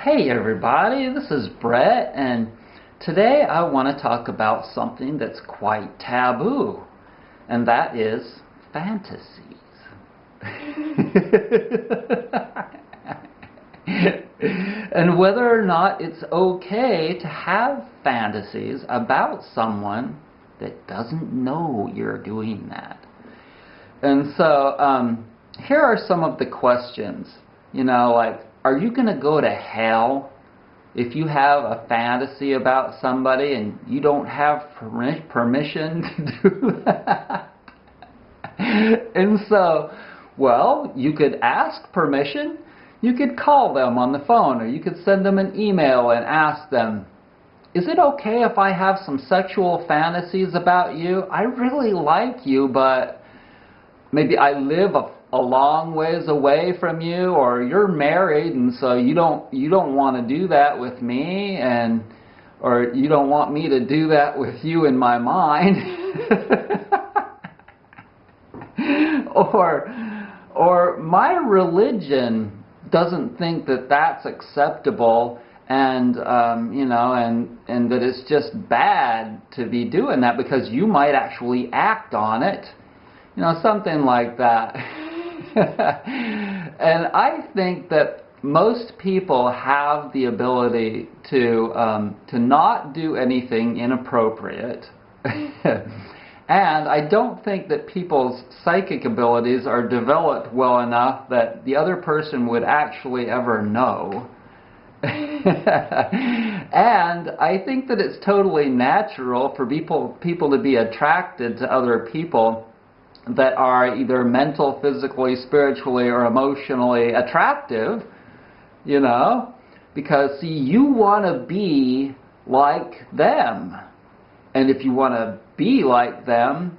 Hey everybody, this is Brett, and today I want to talk about something that's quite taboo, and that is fantasies. And whether or not it's okay to have fantasies about someone that doesn't know you're doing that. And so, here are some of the questions. Like, are you going to go to hell if you have a fantasy about somebody and you don't have permission to do that? And so, well, you could ask permission. You could call them on the phone, or you could send them an email and ask them, is it okay if I have some sexual fantasies about you? I really like you, but maybe I live a long ways away from you, or you're married and so you don't want to do that with me, or you don't want me to do that with you in my mind. or my religion doesn't think that that's acceptable, and and that it's just bad to be doing that because you might actually act on it. Something like that. And I think that most people have the ability to not do anything inappropriate. And I don't think that people's psychic abilities are developed well enough that the other person would actually ever know. And I think that it's totally natural for people to be attracted to other people that are either mental, physically, spiritually, or emotionally attractive, because, see, you want to be like them. And if you want to be like them,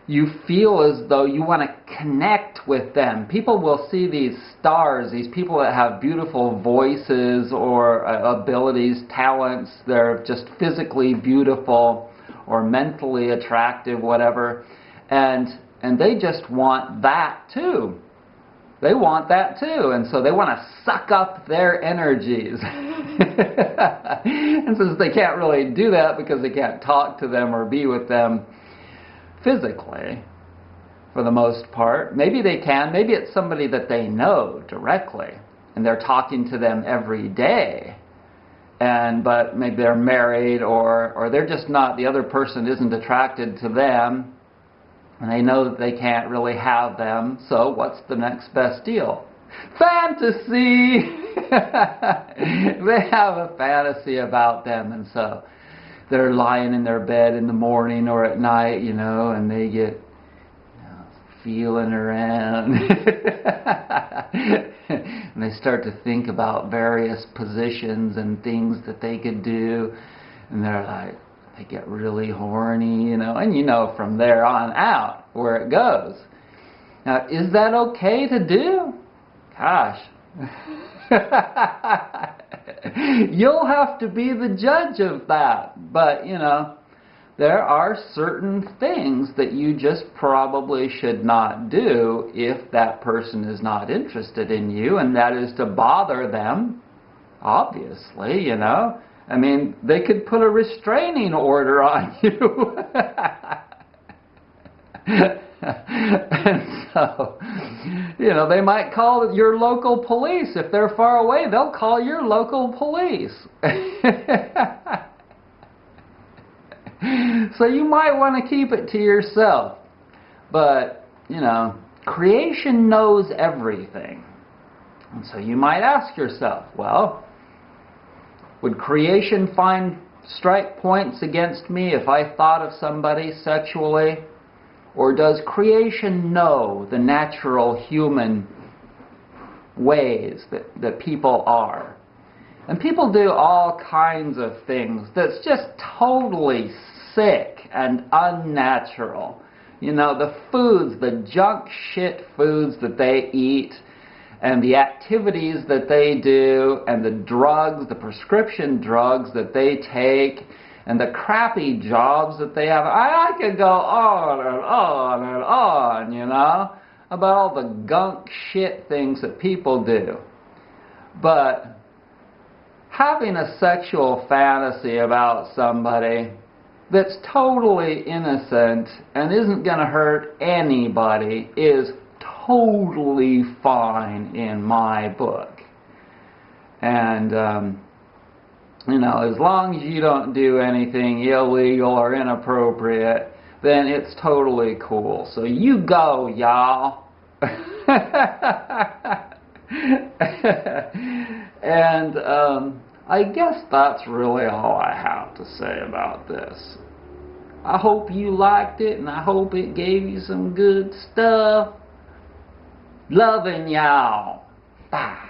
you feel as though you want to connect with them. People will see these stars, these people that have beautiful voices or abilities, talents, they're just physically beautiful or mentally attractive, whatever. And they just want that too. They want that too. And so they want to suck up their energies. And since they can't really do that because they can't talk to them or be with them physically, for the most part, maybe they can. Maybe it's somebody that they know directly, and they're talking to them every day. But maybe they're married, or they're just not, the other person isn't attracted to them. And they know that they can't really have them, so what's the next best deal? Fantasy! They have a fantasy about them, and so they're lying in their bed in the morning or at night, and they get feeling around. And they start to think about various positions and things that they could do, and they're like, they get really horny, and from there on out where it goes. Now, is that okay to do? Gosh. You'll have to be the judge of that. But, there are certain things that you just probably should not do if that person is not interested in you, and that is to bother them, obviously, I mean, they could put a restraining order on you. And so, they might call your local police. If they're far away, they'll call your local police. So you might want to keep it to yourself. But, creation knows everything. And so you might ask yourself, well, would creation strike points against me if I thought of somebody sexually? Or does creation know the natural human ways that people are? And people do all kinds of things that's just totally sick and unnatural. The foods, the junk shit foods that they eat, and the activities that they do, and the drugs, the prescription drugs that they take, and the crappy jobs that they have. I could go on and on and on, about all the gunk shit things that people do. But having a sexual fantasy about somebody that's totally innocent and isn't going to hurt anybody is totally fine in my book. And, you know, as long as you don't do anything illegal or inappropriate, then it's totally cool. So you go, y'all. And I guess that's really all I have to say about this. I hope you liked it, and I hope it gave you some good stuff. Loving y'all. Bye.